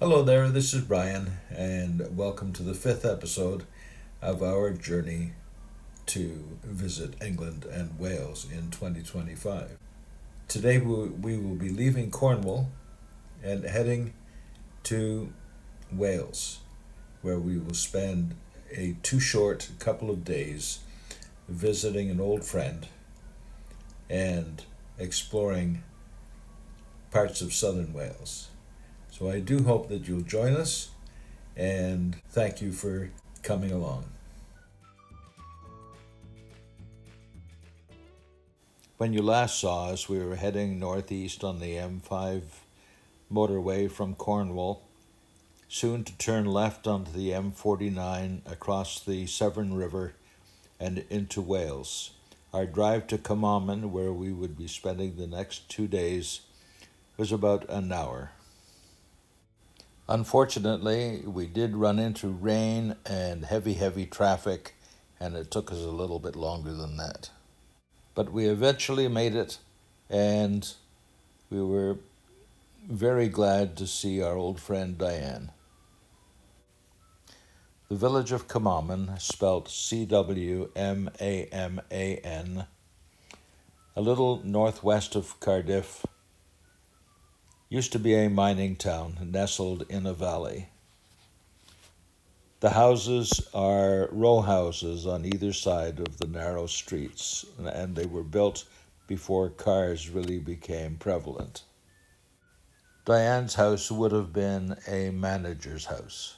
Hello there, this is Brian, and welcome to the fifth episode of our journey to visit England and Wales in 2025. Today we will be leaving Cornwall and heading to Wales, where we will spend a too short couple of days visiting an old friend and exploring parts of southern Wales. So I do hope that you'll join us, and thank you for coming along. When you last saw us, we were heading northeast on the M5 motorway from Cornwall, soon to turn left onto the M49 across the Severn River and into Wales. Our drive to Cwmaman, where we would be spending the next 2 days, was about an hour. Unfortunately, we did run into rain and heavy traffic, and it took us a little bit longer than that. But we eventually made it, and we were very glad to see our old friend Diane. The village of Cwmaman, spelt Cwmaman, a little northwest of Cardiff, used to be a mining town nestled in a valley. The houses are row houses on either side of the narrow streets, and they were built before cars really became prevalent. Diane's house would have been a manager's house.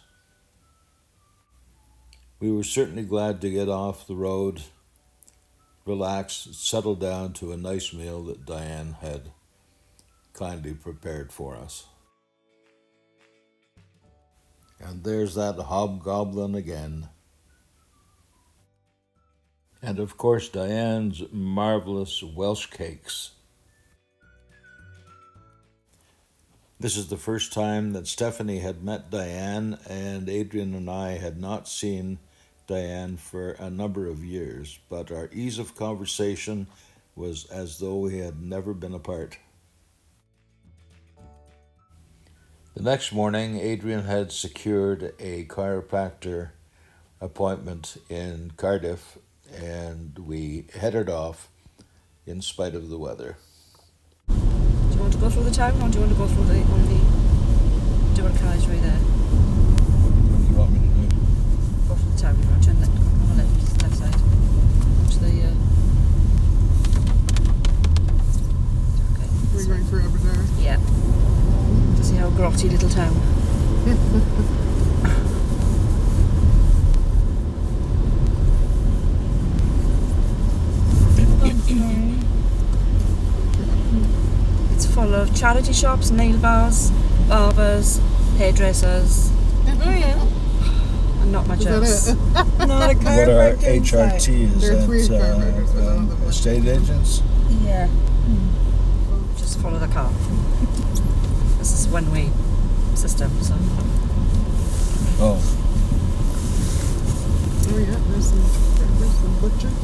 We were certainly glad to get off the road, relax, settle down to a nice meal that Diane had kindly prepared for us. And there's that hobgoblin again. And of course, Diane's marvelous Welsh cakes. This is the first time that Stephanie had met Diane, and Adrian and I had not seen Diane for a number of years, but our ease of conversation was as though we had never been apart. The next morning, Adrian had secured a chiropractor appointment in Cardiff, and we headed off in spite of the weather. Do you want to go through the town, or do you want to go through the dual carriageway there? What do you want me to do? Go through the town, you want to turn left, on the left side. To the okay. We're going for Aberdare. Yeah. To see how grotty little town. It's full of charity shops, nail bars, barbers, hairdressers. Oh yeah. And not much else. Is that it? Not a What are chiropractor inside. HRT? Is There are three chiropractors for them. that estate agents? Yeah. Just follow the car. This is one-way system, so. Oh, Oh yeah, there's some butchers.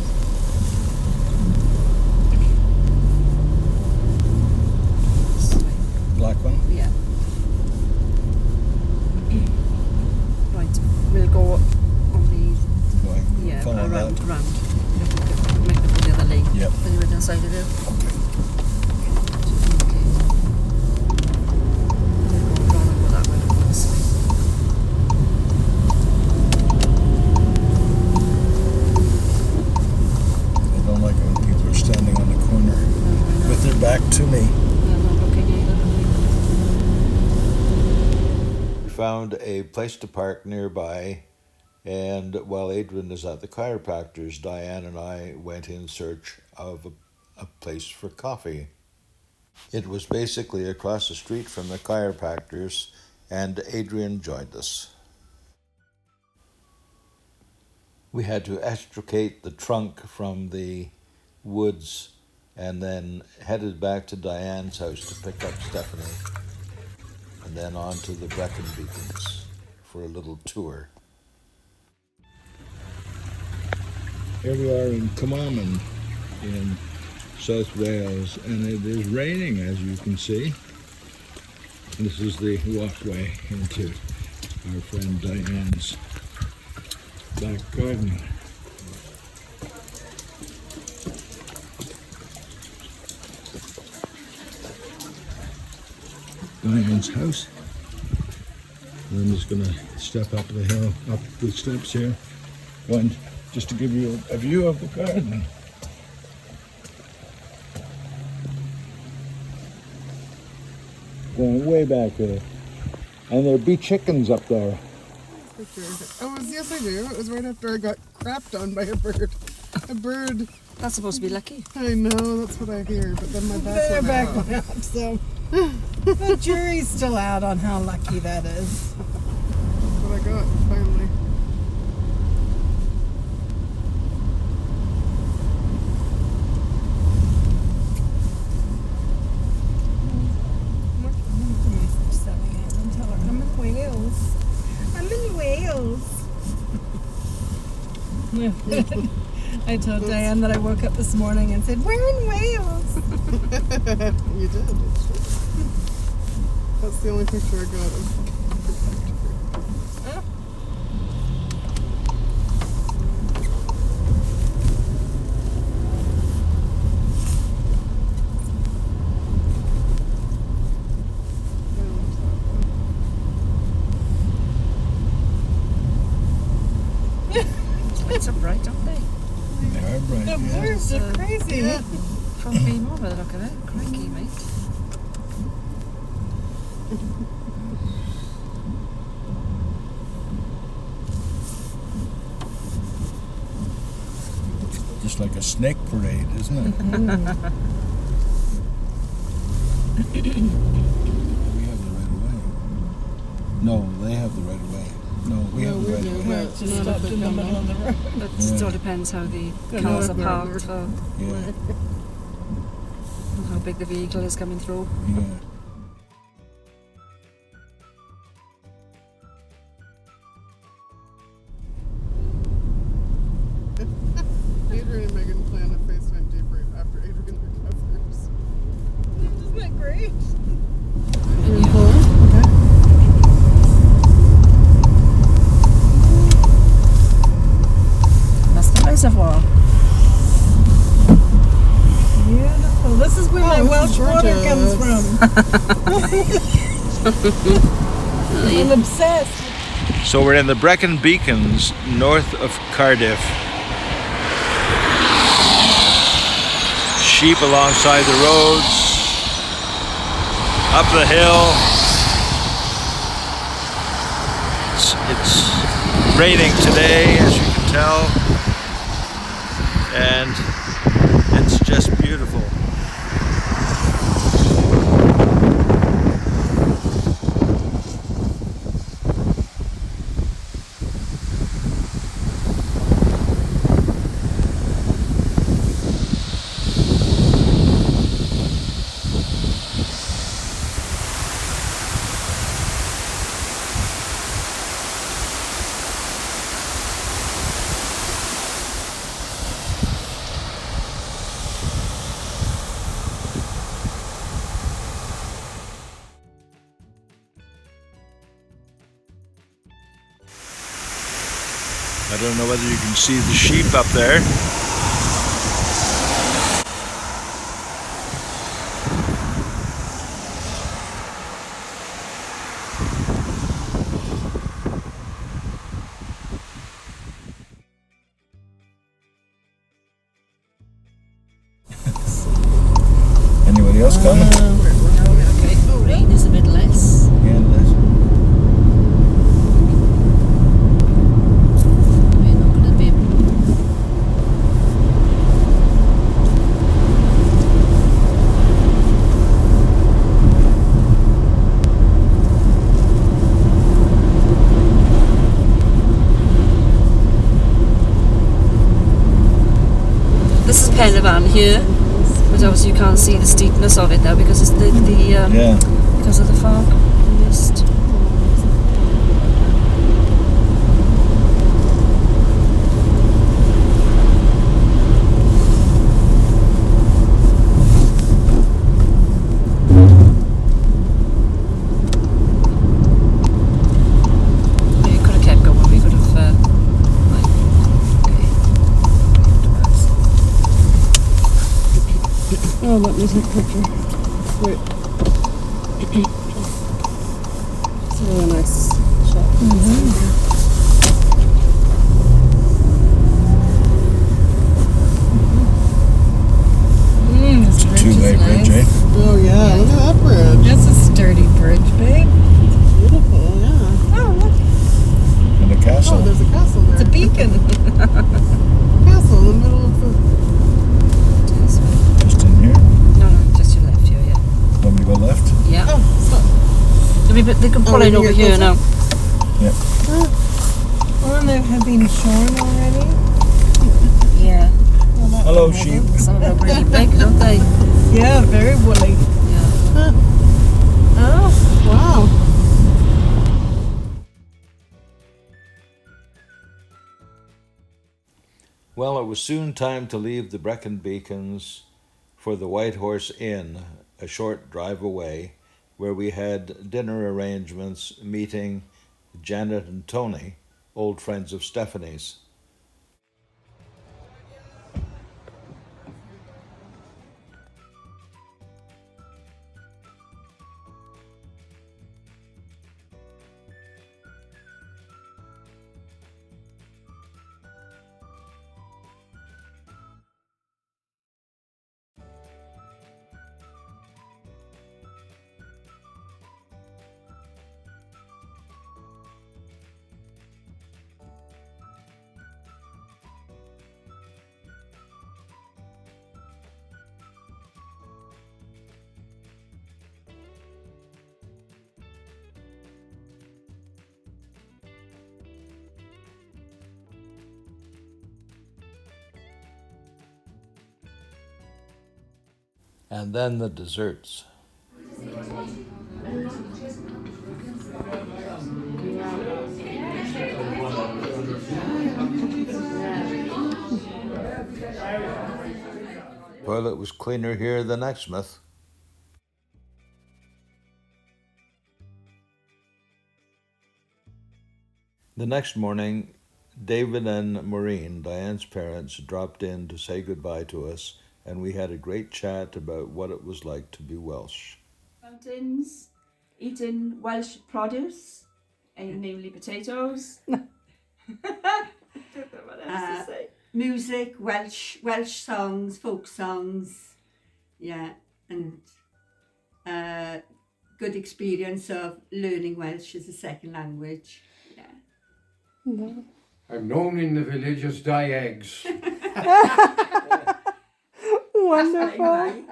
This way. black one? Yeah. Right, we'll go on Going, the, follow around. that. Make the other lane. Yep. Are you right inside of it? Okay. Okay. We'll go around and go that way, this way. I don't like it when people are standing on the corner with their back to me. Yeah, I'm not looking either. We found a place to park nearby, and while Adrian is at the chiropractor's, Diane and I went in search of a place for coffee. It was basically across the street from the chiropractor's, and Adrian joined us. We had to extricate the trunk from the woods and then headed back to Diane's house to pick up Stephanie, and then on to the Brecon Beacons for a little tour. Here we are in Cwmaman in South Wales, and it is raining, as you can see. This is the walkway into our friend Diane's back garden. Diane's house. And I'm just going to step up the hill, up the steps here, and just to give you a view of the garden. Going way back there. And there'd be chickens up there. Yes, I do. It was right after I got crapped on by a bird. A bird. That's supposed to be lucky. I know, that's what I hear, but then my back went out. So the jury's still out on how lucky that is. That's what I got, finally. I'm in Wales. I'm in Wales. I told Diane that I woke up this morning and said, "We're in Wales." You did. That's the only picture I got of. Lights are bright, aren't they? They are bright, The yeah. birds are crazy. Yeah. From being more by the look of it. Crikey, mate. Just like a snake parade, isn't it? We have the right of way. No, they have the right of way. No, we have the right of way. We're just stopped in the middle of the road. But Yeah. it still depends how the Good cars are luck. parked for Yeah, and how big the vehicle is coming through. yeah. Adrian and Megan plan a FaceTime debrief after Adrian recovers. Isn't that great? That's the reservoir. Beautiful. This is where my this Welsh is water comes gorgeous. from. I'm obsessed. So we're in the Brecon Beacons, north of Cardiff. Sheep alongside the roads, up the hill. It's raining today, as you can tell, and it's just beautiful. I don't know whether you can see the sheep up there. Anybody else coming? Okay. Rain is a bit less. Yeah, Les. We're not going to be. This is Cwmaman here, but obviously you can't see the steepness of it now because it's Yeah. because of the fog, the mist. Oh, let me take a picture. Wait. It's a really nice shot. This bridge Two-way is bridge, nice. Oh, yeah. Look at that bridge. That's a sturdy bridge, babe. Beautiful, yeah. Oh, look. And a castle. Oh, there's a castle there. It's a beacon. Castle in the middle of the... Just in here. No, just your left here, yeah. Want me to go left? Yeah. Oh, stop. They can pull we in can over get here closer? now. Oh, and they have been shorn already. Yeah. Well, that Hello, one sheep. hasn't. Some of them are really big, don't they? Yeah, very woolly. Yeah. Oh, Wow. Well, it was soon time to leave the Brecon Beacons for the White Horse Inn, a short drive away, where we had dinner arrangements meeting Janet and Tony, old friends of Stephanie's. And then the desserts. Toilet was cleaner here than Exmouth. The next morning, David and Maureen, Diane's parents, dropped in to say goodbye to us, and we had a great chat about what it was like to be Welsh. Mountains, eating Welsh produce, and namely potatoes. Don't know what else to say. Music, Welsh songs, folk songs, yeah, and good experience of learning Welsh as a second language. Yeah. I'm known in the village as Die Eggs. Wonderful.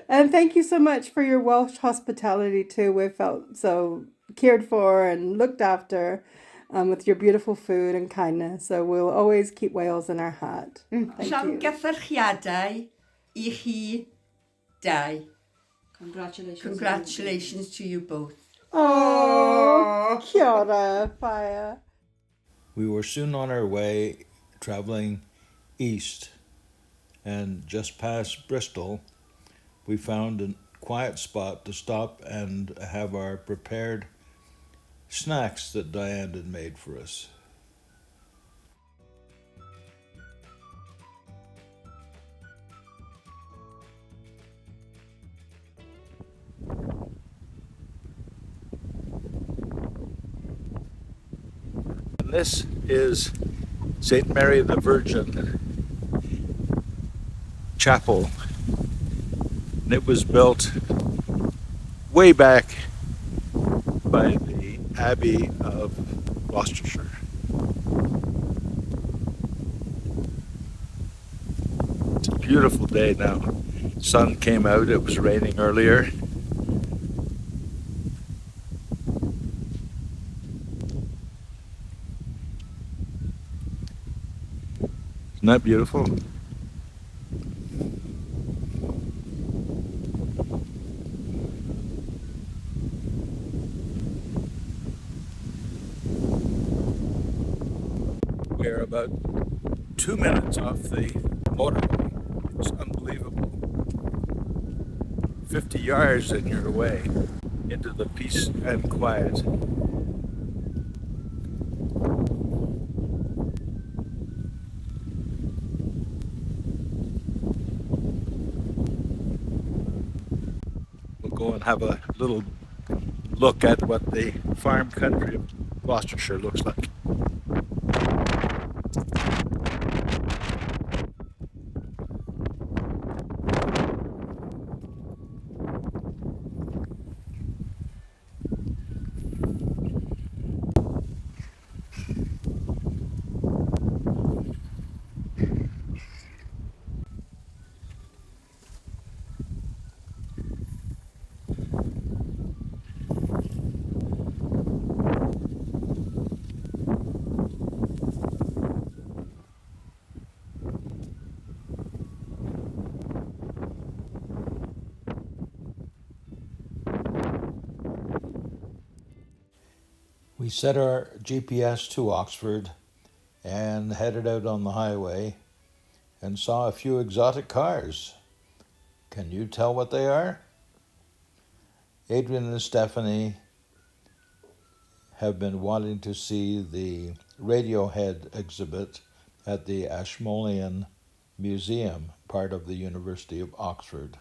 And thank you so much for your Welsh hospitality too. We felt so cared for and looked after with your beautiful food and kindness. So we'll always keep Wales in our heart. Thank you. Llongyfarchiadau I chi dau. Congratulations. Congratulations to you both. Oh, kia ora, Fire. We were soon on our way, traveling east, and just past Bristol, we found a quiet spot to stop and have our prepared snacks that Diane had made for us. And this is St. Mary the Virgin Chapel. And it was built way back by the Abbey of Gloucestershire. It's a beautiful day now. Sun came out, it was raining earlier. Isn't that beautiful? We're about 2 minutes off the motorway. It's unbelievable. 50 yards and you're away into the peace and quiet. go and have a little look at what the farm country of Gloucestershire looks like. We set our GPS to Oxford and headed out on the highway and saw a few exotic cars. Can you tell what they are? Adrian and Stephanie have been wanting to see the Radiohead exhibit at the Ashmolean Museum, part of the University of Oxford.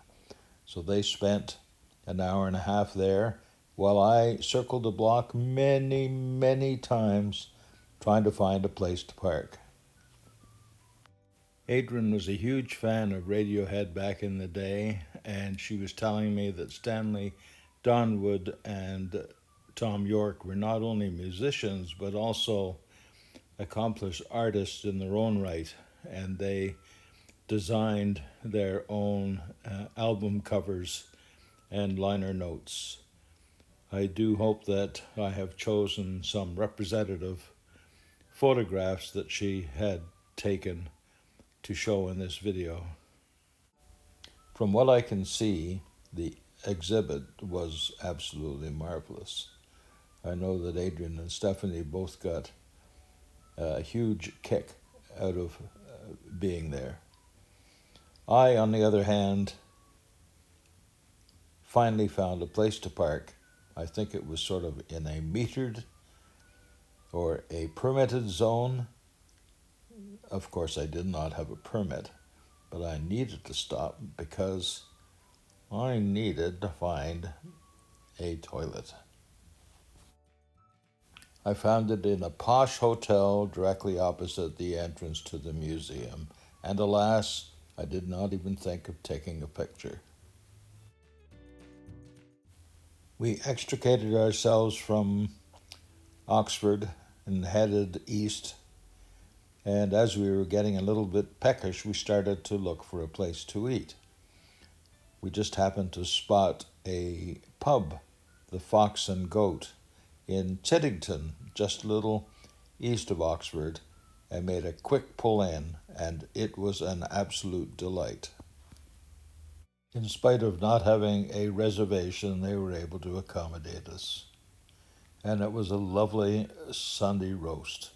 So they spent an hour and a half there while I circled the block many, many times trying to find a place to park. Adrian was a huge fan of Radiohead back in the day, and she was telling me that Stanley Donwood and Tom York were not only musicians but also accomplished artists in their own right, and they designed their own album covers and liner notes. I do hope that I have chosen some representative photographs that she had taken to show in this video. From what I can see, the exhibit was absolutely marvelous. I know that Adrian and Stephanie both got a huge kick out of being there. I, on the other hand, finally found a place to park. I think it was sort of in a metered or a permitted zone. Of course, I did not have a permit, but I needed to stop because I needed to find a toilet. I found it in a posh hotel directly opposite the entrance to the museum, and alas, I did not even think of taking a picture. We extricated ourselves from Oxford and headed east, and as we were getting a little bit peckish, we started to look for a place to eat. We just happened to spot a pub, the Fox and Goat, in Chiddington, just a little east of Oxford, and made a quick pull in, and it was an absolute delight. In spite of not having a reservation, they were able to accommodate us. And it was a lovely Sunday roast.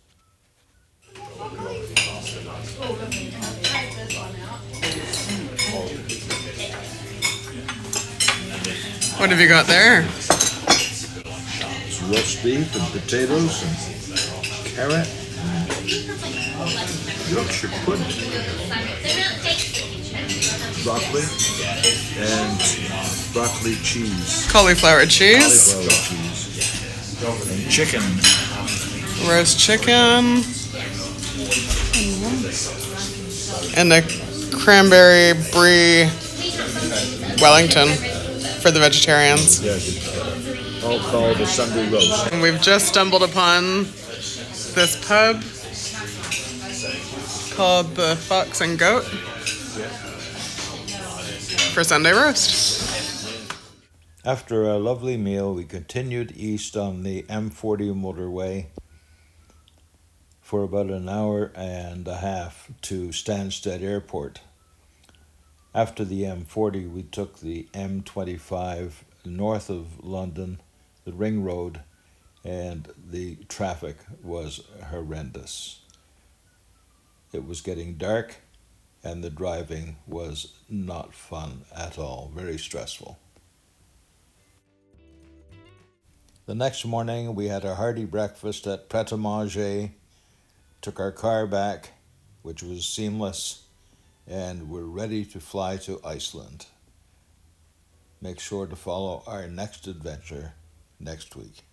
What have you got there? It's roast beef and potatoes and carrot, Yorkshire pudding, broccoli, and broccoli cheese. Cauliflower cheese. Cauliflower cheese. And chicken. Roast chicken. And a cranberry brie Wellington for the vegetarians. Yeah, all called a Sunday roast. And we've just stumbled upon this pub called the Fox and Goat for Sunday roast. After a lovely meal, we continued east on the M40 motorway for about an hour and a half to Stansted Airport. After the M40, we took the M25 north of London, the Ring Road, and the traffic was horrendous. It was getting dark, and the driving was not fun at all, very stressful. The next morning, we had a hearty breakfast at Pret-a-Manger, took our car back, which was seamless, and were ready to fly to Iceland. Make sure to follow our next adventure next week.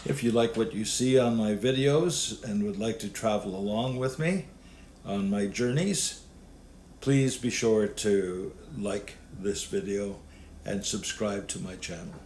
If you like what you see on my videos and would like to travel along with me on my journeys, please be sure to like this video and subscribe to my channel.